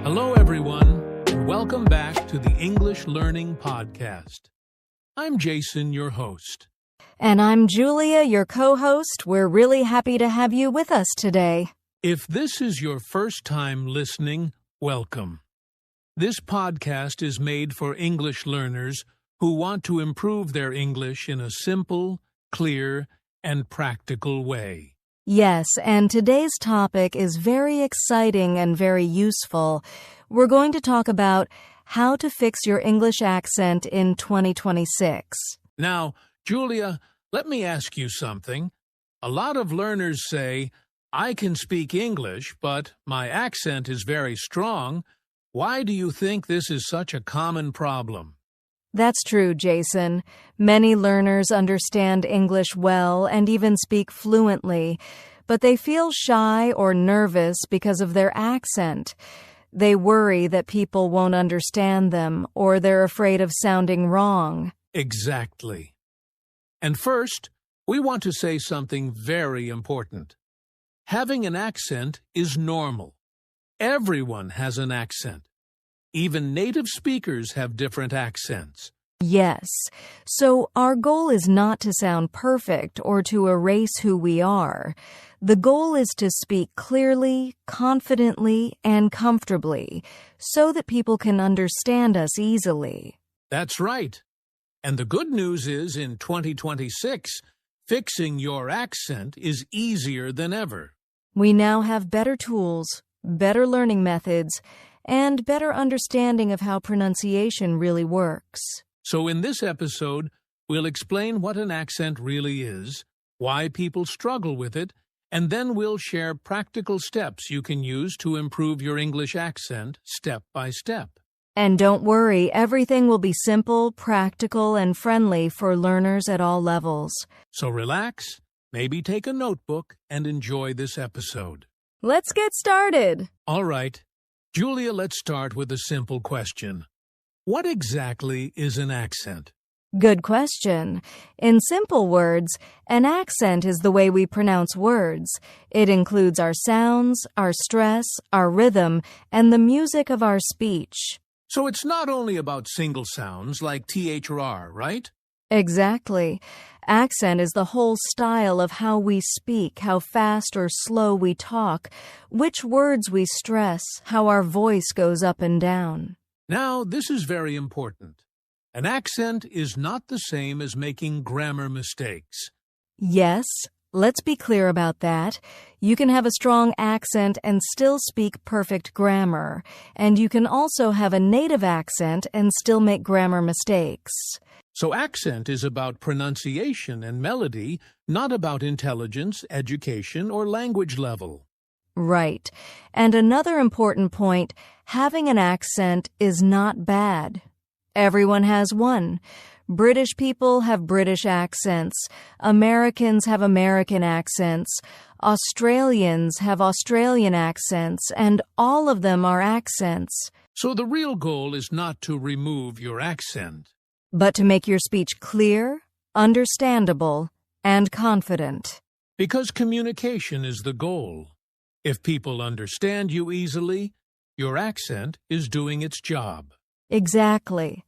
Hello, everyone, and welcome back to the English Learning Podcast. I'm Jason, your host. And I'm Julia, your co-host. We're really happy to have you with us today. If this is your first time listening, welcome. This podcast is made for English learners who want to improve their English in a simple, clear, and practical way. Yes, and today's topic is very exciting and very useful. We're going to talk about how to fix your English accent in 2026. Now, Julia, let me ask you something. A lot of learners say, I can speak English, but my accent is very strong. Why do you think this is such a common problem? That's true, Jason. Many learners understand English well and even speak fluently, but they feel shy or nervous because of their accent. They worry that people won't understand them, or they're afraid of sounding wrong. Exactly. And first, we want to say something very important. Having an accent is normal. Everyone has an accent. Even native speakers have different accents. Yes. So our goal is not to sound perfect or to erase who we are. The goal is to speak clearly, confidently, and comfortably so that people can understand us easily. That's right. And the good news is in 2026, fixing your accent is easier than ever. We now have better tools, better learning methods, and better understanding of how pronunciation really works. So in this episode, we'll explain what an accent really is, why people struggle with it, and then we'll share practical steps you can use to improve your English accent step by step. And don't worry, everything will be simple, practical, and friendly for learners at all levels. So relax, maybe take a notebook, and enjoy this episode. Let's get started. All right. Julia, let's start with a simple question. What exactly is an accent? Good question. In simple words, an accent is the way we pronounce words. It includes our sounds, our stress, our rhythm, and the music of our speech. So it's not only about single sounds like TH or R, right? Exactly. Accent is the whole style of how we speak, how fast or slow we talk, which words we stress, how our voice goes up and down. Now, this is very important. An accent is not the same as making grammar mistakes. Yes, let's be clear about that. You can have a strong accent and still speak perfect grammar, and you can also have a native accent and still make grammar mistakes. So accent is about pronunciation and melody, not about intelligence, education, or language level. Right. And another important point, having an accent is not bad. Everyone has one. British people have British accents. Americans have American accents. Australians have Australian accents, and all of them are accents. So the real goal is not to remove your accent, but to make your speech clear, understandable, and confident. Because communication is the goal. If people understand you easily, your accent is doing its job. Exactly.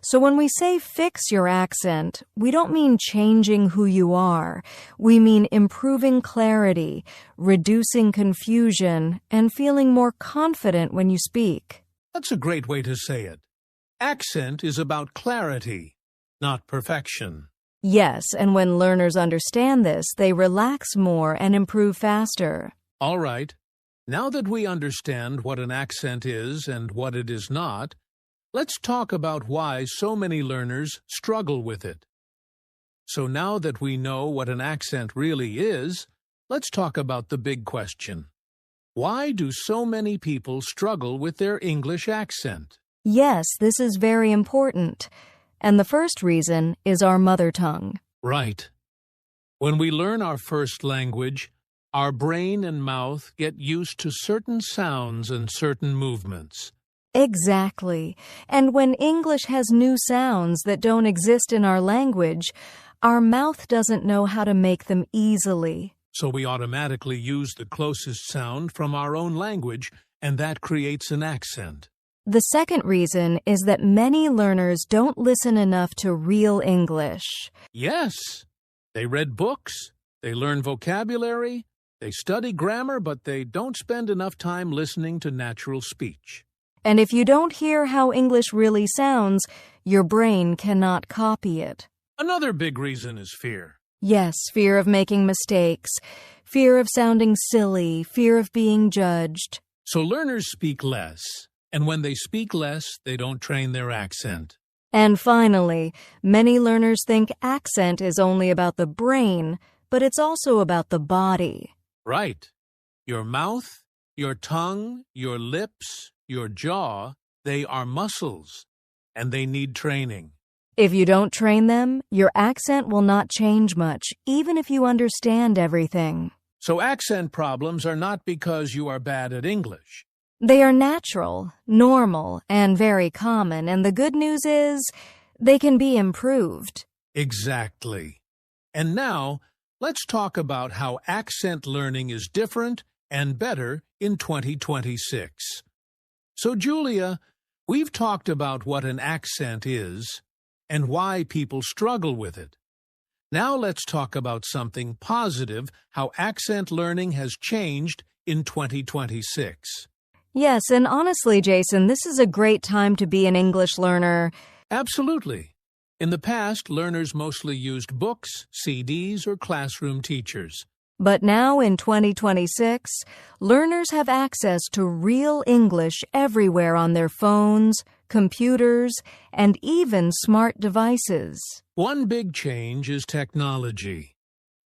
So when we say fix your accent, we don't mean changing who you are. We mean improving clarity, reducing confusion, and feeling more confident when you speak. That's a great way to say it. Accent is about clarity, not perfection. Yes, and when learners understand this, they relax more and improve faster. All right. Now that we understand what an accent is and what it is not, let's talk about why so many learners struggle with it. So now that we know what an accent really is, let's talk about the big question. Why do so many people struggle with their English accent? Yes, this is very important. And the first reason is our mother tongue. Right. When we learn our first language, our brain and mouth get used to certain sounds and certain movements. Exactly. And when English has new sounds that don't exist in our language, our mouth doesn't know how to make them easily. So we automatically use the closest sound from our own language and that creates an accent. The second reason is that many learners don't listen enough to real English. Yes, they read books, they learn vocabulary, they study grammar, but they don't spend enough time listening to natural speech. And if you don't hear how English really sounds, your brain cannot copy it. Another big reason is fear. Yes, fear of making mistakes, fear of sounding silly, fear of being judged. So learners speak less, and when they speak less, they don't train their accent. And finally, many learners think accent is only about the brain, but it's also about the body. Right. Your mouth, your tongue, your lips, your jaw, they are muscles, and they need training. If you don't train them, your accent will not change much, even if you understand everything. So accent problems are not because you are bad at English. They are natural, normal, and very common, and the good news is they can be improved. Exactly. And now, let's talk about how accent learning is different and better in 2026. So, Julia, we've talked about what an accent is and why people struggle with it. Now let's talk about something positive, how accent learning has changed in 2026. Yes, and honestly, Jason, this is a great time to be an English learner. Absolutely. In the past, learners mostly used books, CDs, or classroom teachers. But now in 2026, learners have access to real English everywhere on their phones, computers, and even smart devices. One big change is technology.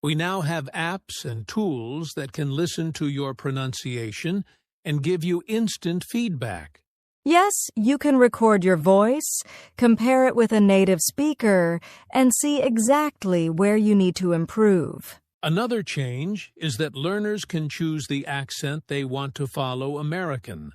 We now have apps and tools that can listen to your pronunciation and give you instant feedback. Yes, you can record your voice, compare it with a native speaker, and see exactly where you need to improve. Another change is that learners can choose the accent they want to follow: American,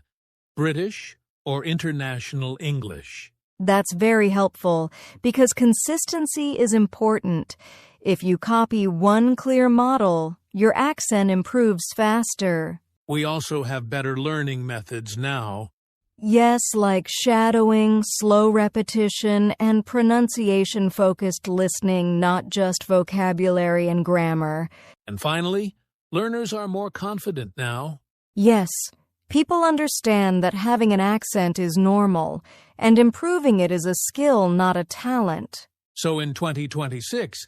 British, or international English. That's very helpful because consistency is important. If you copy one clear model, your accent improves faster. We also have better learning methods now. Yes, like shadowing, slow repetition, and pronunciation-focused listening, not just vocabulary and grammar. And finally, learners are more confident now. Yes, people understand that having an accent is normal, and improving it is a skill, not a talent. So in 2026,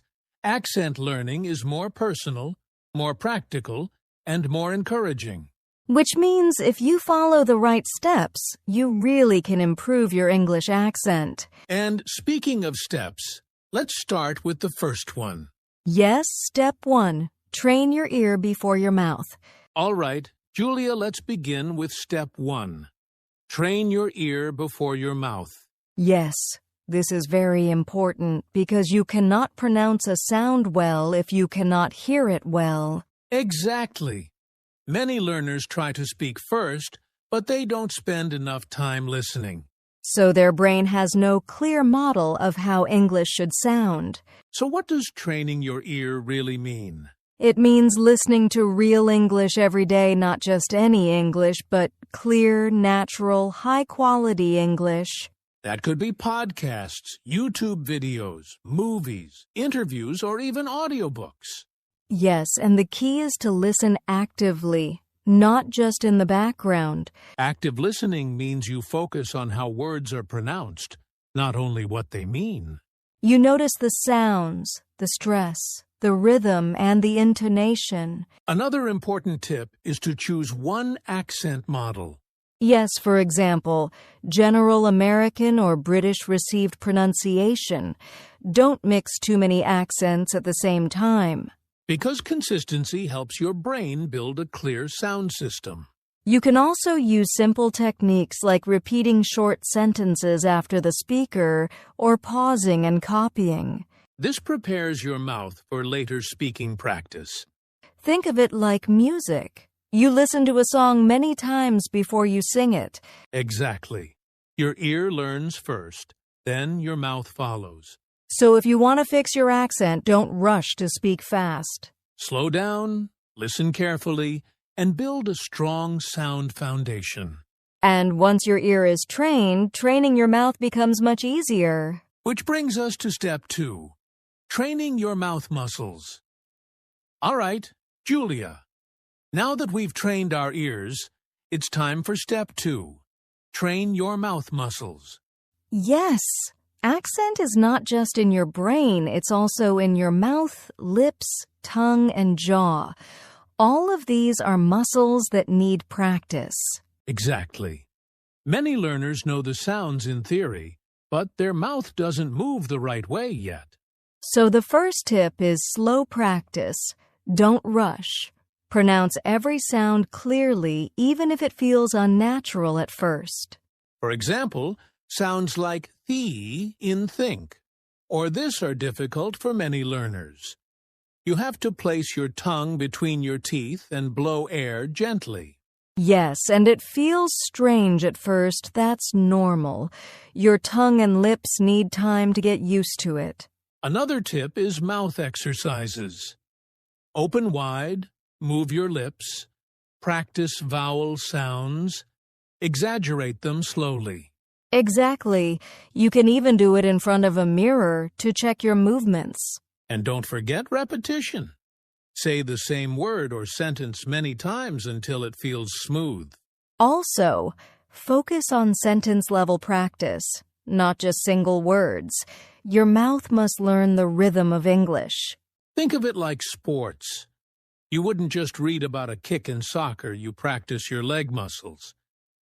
accent learning is more personal, more practical, and more encouraging. Which means if you follow the right steps, you really can improve your English accent. And speaking of steps, let's start with the first one. Yes, step 1. Train your ear before your mouth. All right, Julia, let's begin with step 1. Train your ear before your mouth. Yes, this is very important because you cannot pronounce a sound well if you cannot hear it well. Exactly. Many learners try to speak first, but they don't spend enough time listening. So their brain has no clear model of how English should sound. So what does training your ear really mean? It means listening to real English every day, not just any English, but clear, natural, high-quality English. That could be podcasts, YouTube videos, movies, interviews, or even audiobooks. Yes, and the key is to listen actively, not just in the background. Active listening means you focus on how words are pronounced, not only what they mean. You notice the sounds, the stress, the rhythm, and the intonation. Another important tip is to choose one accent model. Yes, for example, General American or British received pronunciation. Don't mix too many accents at the same time. Because consistency helps your brain build a clear sound system. You can also use simple techniques like repeating short sentences after the speaker or pausing and copying. This prepares your mouth for later speaking practice. Think of it like music. You listen to a song many times before you sing it. Exactly. Your ear learns first, then your mouth follows. So if you want to fix your accent, don't rush to speak fast. Slow down, listen carefully, and build a strong sound foundation. And once your ear is trained, training your mouth becomes much easier. Which brings us to step 2, training your mouth muscles. All right, Julia, now that we've trained our ears, it's time for step 2, train your mouth muscles. Yes, accent is not just in your brain, it's also in your mouth, lips, tongue, and jaw. All of these are muscles that need practice. Exactly. Many learners know the sounds in theory, but their mouth doesn't move the right way yet. So the first tip is slow practice. Don't rush. Pronounce every sound clearly, even if it feels unnatural at first. For example, sounds like "the" in think, or "this" are difficult for many learners. You have to place your tongue between your teeth and blow air gently. Yes, and it feels strange at first. That's normal. Your tongue and lips need time to get used to it. Another tip is mouth exercises. Open wide, move your lips, practice vowel sounds, exaggerate them slowly. Exactly. You can even do it in front of a mirror to check your movements. And don't forget repetition. Say the same word or sentence many times until it feels smooth. Also, focus on sentence-level practice, not just single words. Your mouth must learn the rhythm of English. Think of it like sports. You wouldn't just read about a kick in soccer, you practice your leg muscles.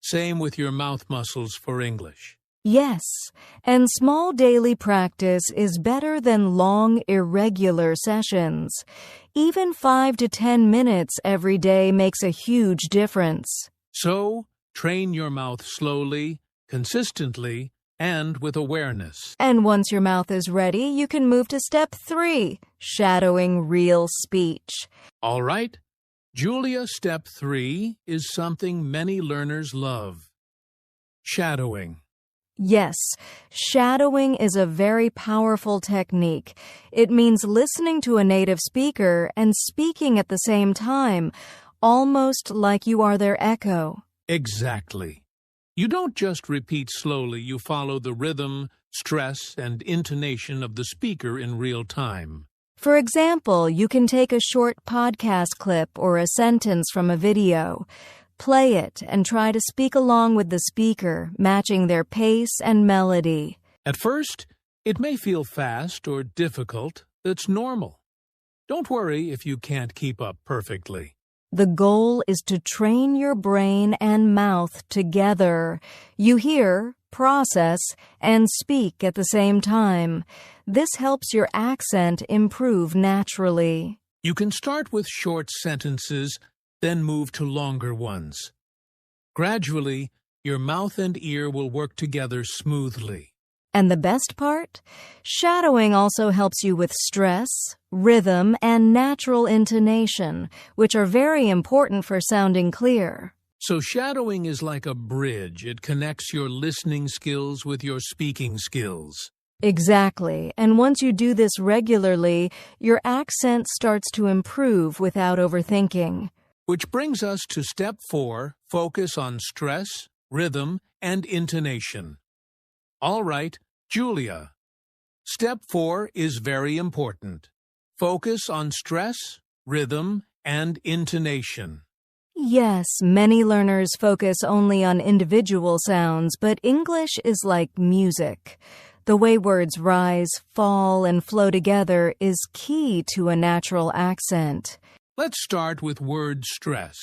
Same with your mouth muscles for English. Yes, and small daily practice is better than long, irregular sessions. Even 5 to 10 minutes every day makes a huge difference. So, train your mouth slowly, consistently, and with awareness. And once your mouth is ready, you can move to step 3, shadowing real speech. All right, Julia, step 3 is something many learners love. Shadowing. Yes, shadowing is a very powerful technique. It means listening to a native speaker and speaking at the same time, almost like you are their echo. Exactly. You don't just repeat slowly, you follow the rhythm, stress, and intonation of the speaker in real time. For example, you can take a short podcast clip or a sentence from a video. Play it and try to speak along with the speaker, matching their pace and melody. At first, it may feel fast or difficult. That's normal. Don't worry if you can't keep up perfectly. The goal is to train your brain and mouth together. You hear, process, and speak at the same time. This helps your accent improve naturally. You can start with short sentences, then move to longer ones. Gradually, your mouth and ear will work together smoothly. And the best part? Shadowing also helps you with stress, rhythm, and natural intonation, which are very important for sounding clear. So shadowing is like a bridge. It connects your listening skills with your speaking skills. Exactly. And once you do this regularly, your accent starts to improve without overthinking. Which brings us to step 4, focus on stress, rhythm, and intonation. All right, Julia. Step 4 is very important. Focus on stress, rhythm, and intonation. Yes, many learners focus only on individual sounds, but English is like music. The way words rise, fall, and flow together is key to a natural accent. Let's start with word stress.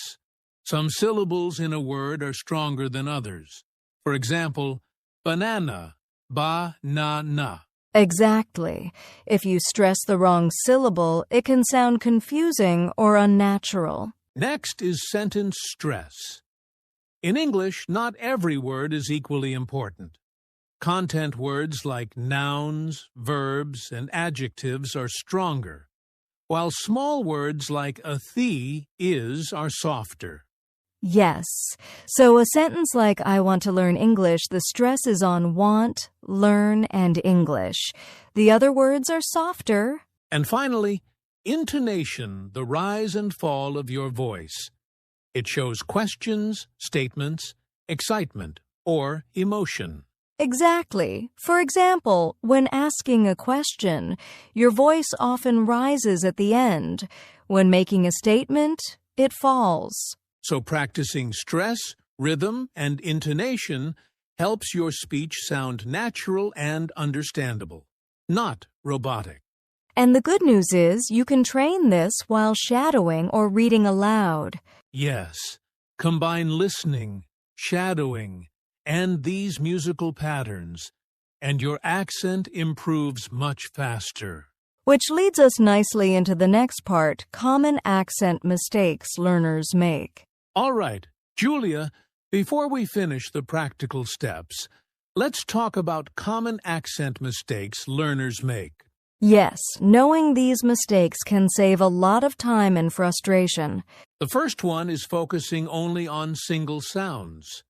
Some syllables in a word are stronger than others. For example, banana, ba-na-na. Exactly. If you stress the wrong syllable, it can sound confusing or unnatural. Next is sentence stress. In English, not every word is equally important. Content words like nouns, verbs, and adjectives are stronger, while small words like a, the, is are softer. Yes. So a sentence like I want to learn English, the stress is on want, learn, and English. The other words are softer. And finally, intonation, the rise and fall of your voice. It shows questions, statements, excitement, or emotion. Exactly. For example, when asking a question, your voice often rises at the end. When making a statement, it falls. So practicing stress, rhythm, and intonation helps your speech sound natural and understandable, not robotic. And the good news is you can train this while shadowing or reading aloud. Yes, combine listening, shadowing, and these musical patterns, and your accent improves much faster. Which leads us nicely into the next part, common accent mistakes learners make. All right, Julia, before we finish the practical steps, let's talk about common accent mistakes learners make. Yes, knowing these mistakes can save a lot of time and frustration. The first one is focusing only on single sounds.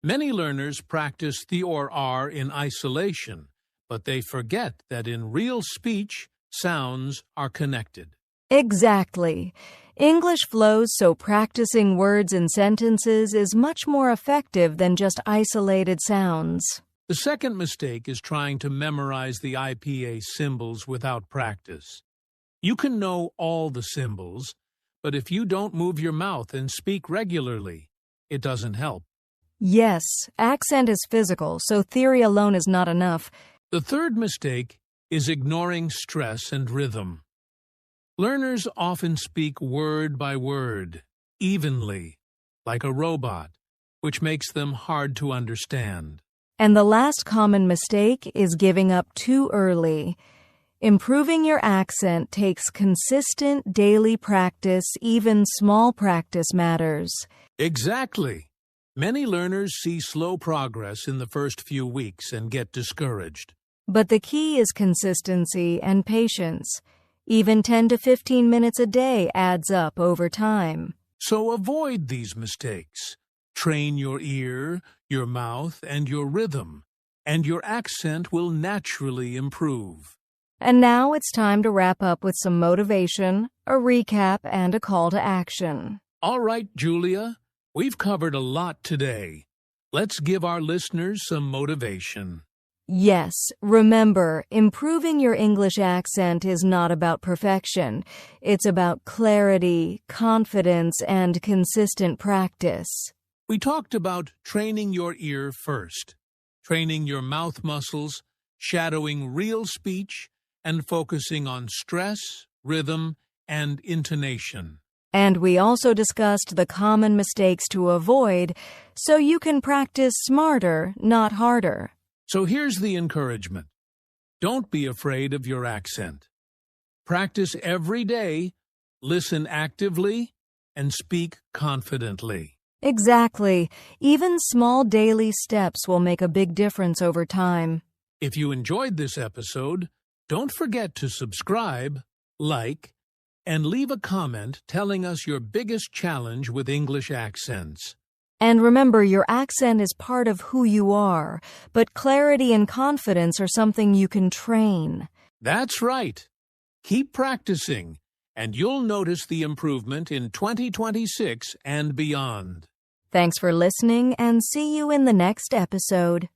Many learners practice the or are in isolation, but they forget that in real speech, sounds are connected. Exactly. English flows, so practicing words and sentences is much more effective than just isolated sounds. The second mistake is trying to memorize the IPA symbols without practice. You can know all the symbols, but if you don't move your mouth and speak regularly, it doesn't help. Yes, accent is physical, so theory alone is not enough. The third mistake is ignoring stress and rhythm. Learners often speak word by word, evenly, like a robot, which makes them hard to understand. And the last common mistake is giving up too early. Improving your accent takes consistent daily practice, even small practice matters. Exactly. Many learners see slow progress in the first few weeks and get discouraged. But the key is consistency and patience. Even 10 to 15 minutes a day adds up over time. So avoid these mistakes. Train your ear, your mouth, and your rhythm, and your accent will naturally improve. And now it's time to wrap up with some motivation, a recap, and a call to action. All right, Julia, we've covered a lot today. Let's give our listeners some motivation. Yes, remember, improving your English accent is not about perfection. It's about clarity, confidence, and consistent practice. We talked about training your ear first, training your mouth muscles, shadowing real speech, and focusing on stress, rhythm, and intonation. And we also discussed the common mistakes to avoid so you can practice smarter, not harder. So here's the encouragement. Don't be afraid of your accent. Practice every day, listen actively, and speak confidently. Exactly. Even small daily steps will make a big difference over time. If you enjoyed this episode, don't forget to subscribe, like, and leave a comment telling us your biggest challenge with English accents. And remember, your accent is part of who you are, but clarity and confidence are something you can train. That's right. Keep practicing, and you'll notice the improvement in 2026 and beyond. Thanks for listening, and see you in the next episode.